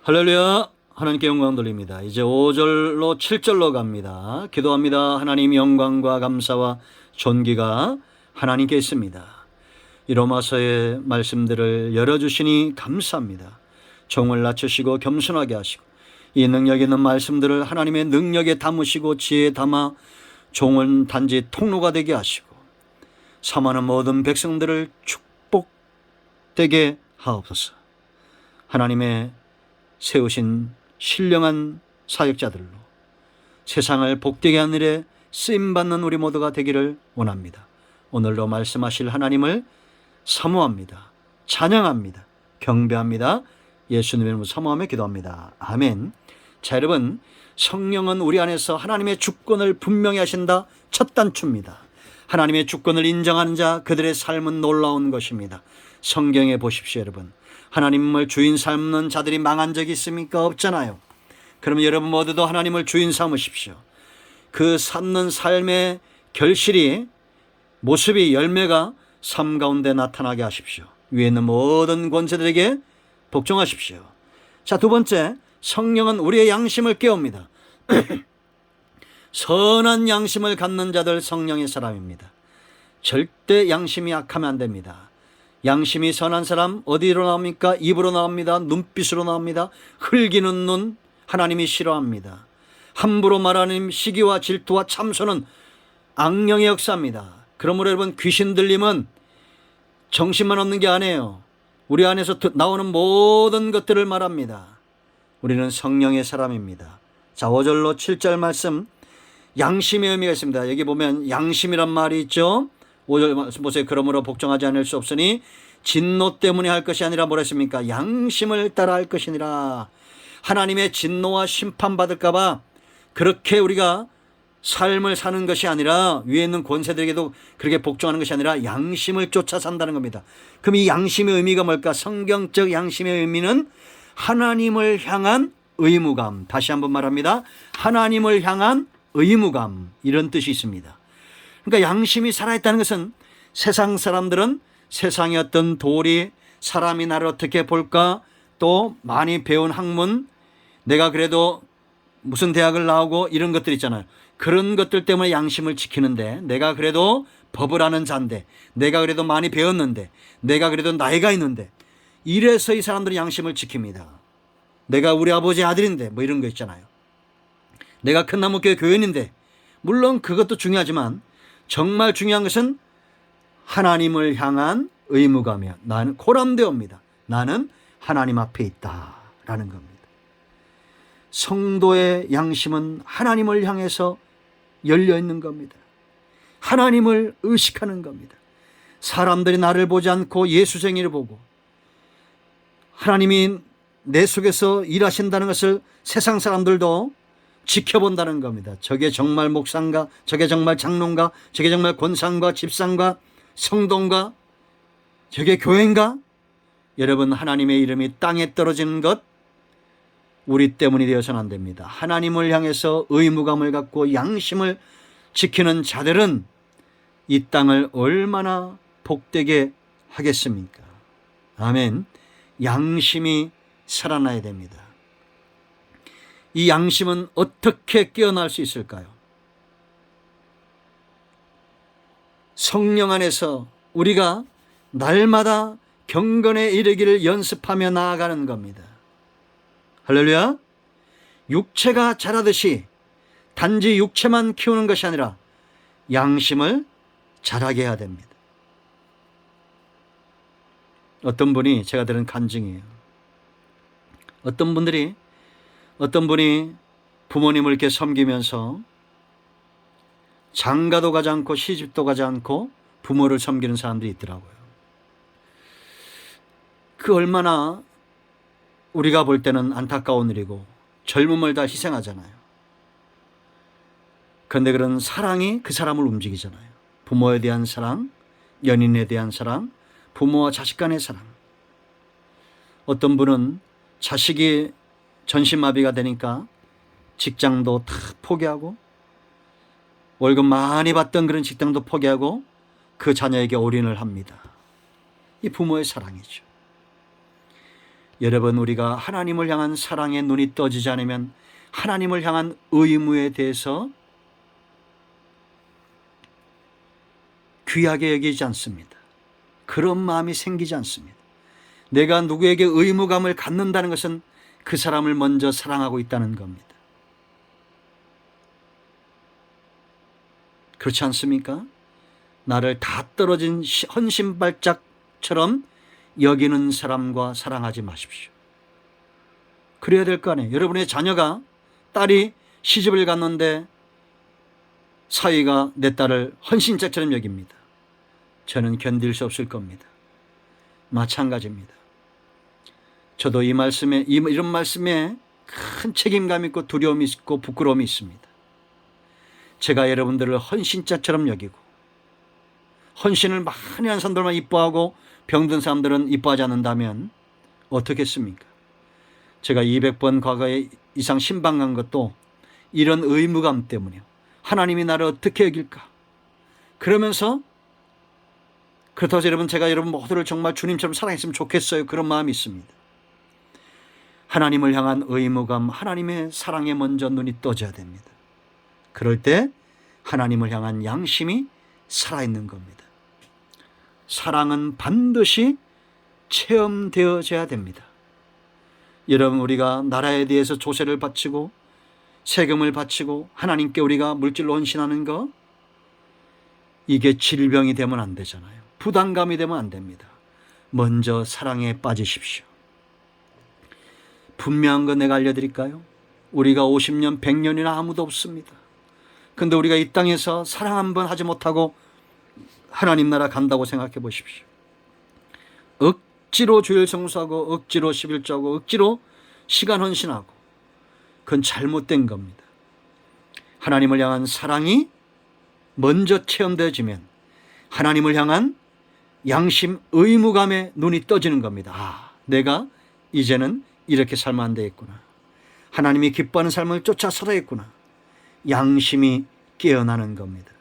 할렐루야. 하나님께 영광 돌립니다. 이제 5절로 7절로 갑니다. 기도합니다. 하나님, 영광과 감사와 존귀가 하나님께 있습니다. 이 로마서의 말씀들을 열어주시니 감사합니다. 종을 낮추시고 겸손하게 하시고 이 능력 있는 말씀들을 하나님의 능력에 담으시고 지혜에 담아 종은 단지 통로가 되게 하시고 사모하는 모든 백성들을 축복되게 하옵소서. 하나님의 세우신 신령한 사역자들로 세상을 복되게 하는 일에 쓰임받는 우리 모두가 되기를 원합니다. 오늘도 말씀하실 하나님을 사모합니다. 찬양합니다. 경배합니다. 예수님의 이름으로 사모하며 기도합니다. 아멘. 자, 여러분, 성령은 우리 안에서 하나님의 주권을 분명히 하신다. 첫 단추입니다. 하나님의 주권을 인정하는 자, 그들의 삶은 놀라운 것입니다. 성경에 보십시오, 여러분. 하나님을 주인 삼는 자들이 망한 적이 있습니까? 없잖아요. 그러면 여러분 모두도 하나님을 주인 삼으십시오. 그 삼는 삶의 결실이, 모습이, 열매가 삶 가운데 나타나게 하십시오. 위에 있는 모든 권세들에게 복종하십시오. 자, 두 번째, 성령은 우리의 양심을 깨웁니다. 선한 양심을 갖는 자들 성령의 사람입니다. 절대 양심이 약하면 안 됩니다. 양심이 선한 사람 어디로 나옵니까? 입으로 나옵니다. 눈빛으로 나옵니다. 흘기는 눈 하나님이 싫어합니다. 함부로 말하는 시기와 질투와 참소는 악령의 역사입니다. 그러므로 여러분, 귀신 들림은 정신만 없는 게 아니에요. 우리 안에서 나오는 모든 것들을 말합니다. 우리는 성령의 사람입니다. 자, 5절로 7절 말씀, 양심의 의미가 있습니다. 여기 보면 양심이란 말이 있죠. 5절 보세요. 그러므로 복종하지 않을 수 없으니 진노 때문에 할 것이 아니라 뭐라 했습니까? 양심을 따라 할 것이니라. 하나님의 진노와 심판받을까 봐 그렇게 우리가 삶을 사는 것이 아니라, 위에 있는 권세들에게도 그렇게 복종하는 것이 아니라 양심을 쫓아 산다는 겁니다. 그럼 이 양심의 의미가 뭘까? 성경적 양심의 의미는 하나님을 향한 의무감. 다시 한번 말합니다. 하나님을 향한 의무감, 이런 뜻이 있습니다. 그러니까 양심이 살아있다는 것은, 세상 사람들은 세상의 어떤 도리, 사람이 나를 어떻게 볼까, 또 많이 배운 학문, 내가 그래도 무슨 대학을 나오고 이런 것들 있잖아요. 그런 것들 때문에 양심을 지키는데, 내가 그래도 법을 아는 자인데, 내가 그래도 많이 배웠는데, 내가 그래도 나이가 있는데, 이래서 이 사람들은 양심을 지킵니다. 내가 우리 아버지 아들인데 뭐 이런 거 있잖아요. 내가 큰 나무교회 교인인데, 물론 그것도 중요하지만 정말 중요한 것은 하나님을 향한 의무감이야. 나는 코람데오입니다. 나는 하나님 앞에 있다라는 겁니다. 성도의 양심은 하나님을 향해서 열려 있는 겁니다. 하나님을 의식하는 겁니다. 사람들이 나를 보지 않고 예수쟁이를 보고 하나님이 내 속에서 일하신다는 것을 세상 사람들도 지켜본다는 겁니다. 저게 정말 목사인가? 저게 정말 장로인가? 저게 정말 권사인가? 집사인가? 성도인가? 저게 교회인가? 여러분, 하나님의 이름이 땅에 떨어지는 것 우리 때문이 되어서는 안 됩니다. 하나님을 향해서 의무감을 갖고 양심을 지키는 자들은 이 땅을 얼마나 복되게 하겠습니까? 아멘. 양심이 살아나야 됩니다. 이 양심은 어떻게 깨어날 수 있을까요? 성령 안에서 우리가 날마다 경건에 이르기를 연습하며 나아가는 겁니다. 할렐루야. 육체가 자라듯이 단지 육체만 키우는 것이 아니라 양심을 자라게 해야 됩니다. 어떤 분이, 제가 들은 간증이에요. 어떤 분이 부모님을 이렇게 섬기면서 장가도 가지 않고 시집도 가지 않고 부모를 섬기는 사람들이 있더라고요. 그 얼마나 우리가 볼 때는 안타까운 일이고 젊음을 다 희생하잖아요. 그런데 그런 사랑이 그 사람을 움직이잖아요. 부모에 대한 사랑, 연인에 대한 사랑, 부모와 자식 간의 사랑. 어떤 분은 자식이 전신마비가 되니까 직장도 다 포기하고 월급 많이 받던 그런 직장도 포기하고 그 자녀에게 올인을 합니다. 이 부모의 사랑이죠. 여러분, 우리가 하나님을 향한 사랑에 눈이 떠지지 않으면 하나님을 향한 의무에 대해서 귀하게 여기지 않습니다. 그런 마음이 생기지 않습니다. 내가 누구에게 의무감을 갖는다는 것은 그 사람을 먼저 사랑하고 있다는 겁니다. 그렇지 않습니까? 나를 다 떨어진 헌신발작처럼 여기는 사람과 사랑하지 마십시오. 그래야 될 거 아니에요. 여러분의 자녀가, 딸이 시집을 갔는데 사위가 내 딸을 헌신자처럼 여깁니다. 저는 견딜 수 없을 겁니다. 마찬가지입니다. 저도 이런 말씀에 큰 책임감 있고 두려움이 있고 부끄러움이 있습니다. 제가 여러분들을 헌신자처럼 여기고 헌신을 많이 한 사람들만 이뻐하고 병든 사람들은 이뻐하지 않는다면 어떻겠습니까? 제가 200번 과거에 이상 신방 간 것도 이런 의무감 때문이요. 하나님이 나를 어떻게 여길까? 그러면서 그렇다고 해서 여러분, 제가 여러분 모두를 정말 주님처럼 사랑했으면 좋겠어요. 그런 마음이 있습니다. 하나님을 향한 의무감, 하나님의 사랑에 먼저 눈이 떠져야 됩니다. 그럴 때 하나님을 향한 양심이 살아있는 겁니다. 사랑은 반드시 체험되어져야 됩니다. 여러분, 우리가 나라에 대해서 조세를 바치고 세금을 바치고 하나님께 우리가 물질로 헌신하는 거, 이게 질병이 되면 안 되잖아요. 부담감이 되면 안 됩니다. 먼저 사랑에 빠지십시오. 분명한 거 내가 알려드릴까요? 우리가 50년, 100년이나 아무도 없습니다. 근데 우리가 이 땅에서 사랑 한번 하지 못하고 하나님 나라 간다고 생각해 보십시오. 억지로 주일 성수하고 억지로 11조하고 억지로 시간 헌신하고, 그건 잘못된 겁니다. 하나님을 향한 사랑이 먼저 체험되어지면 하나님을 향한 양심, 의무감에 눈이 떠지는 겁니다. 아, 내가 이제는 이렇게 살면 안 되겠구나. 하나님이 기뻐하는 삶을 쫓아 살아야겠구나. 양심이 깨어나는 겁니다.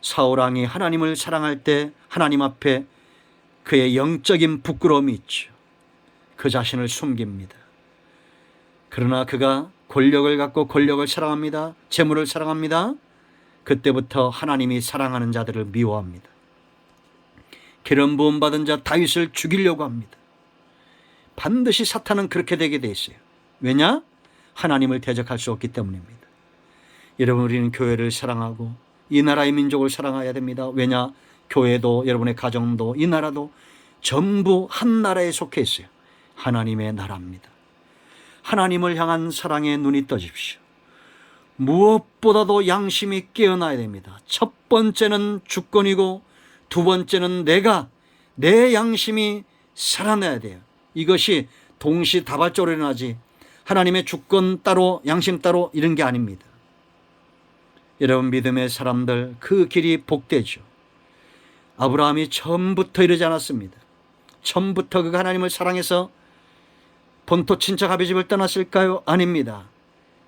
사울왕이 하나님을 사랑할 때 하나님 앞에 그의 영적인 부끄러움이 있죠. 그 자신을 숨깁니다. 그러나 그가 권력을 갖고 권력을 사랑합니다. 재물을 사랑합니다. 그때부터 하나님이 사랑하는 자들을 미워합니다. 기름 부음 받은 자 다윗을 죽이려고 합니다. 반드시 사탄은 그렇게 되게 돼 있어요. 왜냐? 하나님을 대적할 수 없기 때문입니다. 여러분, 우리는 교회를 사랑하고 이 나라의 민족을 사랑해야 됩니다. 왜냐? 교회도, 여러분의 가정도, 이 나라도 전부 한 나라에 속해 있어요. 하나님의 나라입니다. 하나님을 향한 사랑에 눈이 떠십시오. 무엇보다도 양심이 깨어나야 됩니다. 첫 번째는 주권이고 두 번째는 내 양심이 살아나야 돼요. 이것이 동시다발적으로 일어나지 하나님의 주권 따로 양심 따로 이런 게 아닙니다. 여러분, 믿음의 사람들, 그 길이 복되죠. 아브라함이 처음부터 이러지 않았습니다. 처음부터 그가 하나님을 사랑해서 본토 친척 아비 집을 떠났을까요? 아닙니다.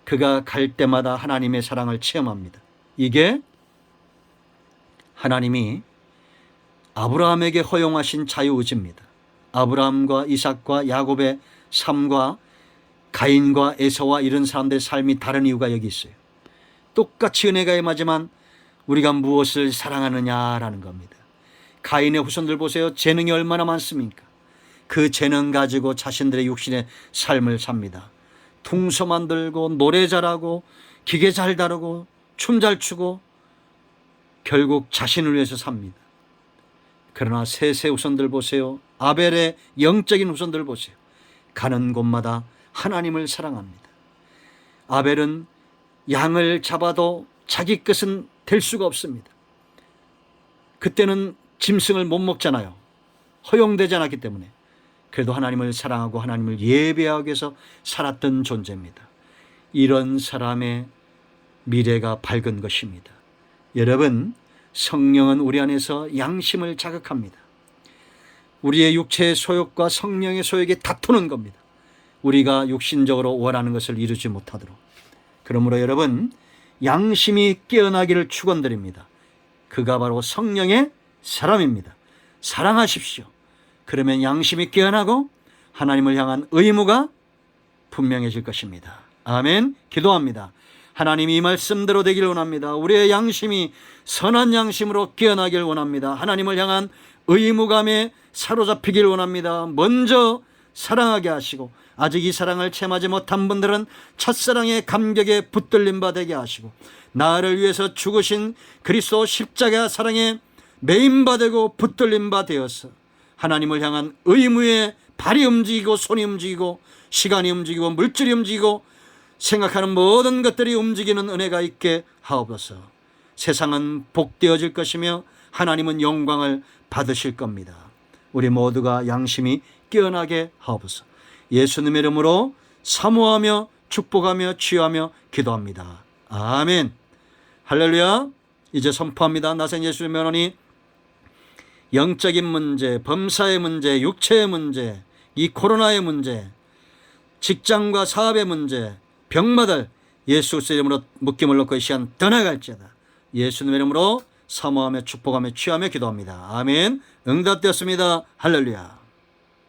그가 갈 때마다 하나님의 사랑을 체험합니다. 이게 하나님이 아브라함에게 허용하신 자유의지입니다. 아브라함과 이삭과 야곱의 삶과 가인과 에서와 이런 사람들의 삶이 다른 이유가 여기 있어요. 똑같이 은혜가 임하지만 우리가 무엇을 사랑하느냐라는 겁니다. 가인의 후손들 보세요. 재능이 얼마나 많습니까? 그 재능 가지고 자신들의 육신의 삶을 삽니다. 퉁소 만들고 노래 잘하고 기계 잘 다루고 춤 잘 추고 결국 자신을 위해서 삽니다. 그러나 셋의 후손들 보세요. 아벨의 영적인 후손들 보세요. 가는 곳마다 하나님을 사랑합니다. 아벨은 양을 잡아도 자기 것은 될 수가 없습니다. 그때는 짐승을 못 먹잖아요. 허용되지 않았기 때문에. 그래도 하나님을 사랑하고 하나님을 예배하기 위해서 살았던 존재입니다. 이런 사람의 미래가 밝은 것입니다. 여러분, 성령은 우리 안에서 양심을 자극합니다. 우리의 육체의 소욕과 성령의 소욕이 다투는 겁니다. 우리가 육신적으로 원하는 것을 이루지 못하도록. 그러므로 여러분, 양심이 깨어나기를 축원드립니다. 그가 바로 성령의 사람입니다. 사랑하십시오. 그러면 양심이 깨어나고 하나님을 향한 의무가 분명해질 것입니다. 아멘. 기도합니다. 하나님, 이 말씀대로 되길 원합니다. 우리의 양심이 선한 양심으로 깨어나길 원합니다. 하나님을 향한 의무감에 사로잡히길 원합니다. 먼저 사랑하게 하시고, 아직 이 사랑을 체험하지 못한 분들은 첫사랑의 감격에 붙들림 바 되게 하시고, 나를 위해서 죽으신 그리스도 십자가 사랑에 매인바 되고 붙들림 바 되어서 하나님을 향한 의무에 발이 움직이고 손이 움직이고 시간이 움직이고 물질이 움직이고 생각하는 모든 것들이 움직이는 은혜가 있게 하옵소서. 세상은 복되어질 것이며 하나님은 영광을 받으실 겁니다. 우리 모두가 양심이 깨어나게 하옵소서. 예수님의 이름으로 사모하며 축복하며 취하며 기도합니다. 아멘. 할렐루야. 이제 선포합니다. 나생 예수의 면허니 영적인 문제, 범사의 문제, 육체의 문제, 이 코로나의 문제, 직장과 사업의 문제, 병마들 예수 그리스도의 이름으로 묶임을 놓고 이 시간 떠나갈지어다. 예수님의 이름으로 사모하며 축복하며 취하며 기도합니다. 아멘. 응답되었습니다. 할렐루야.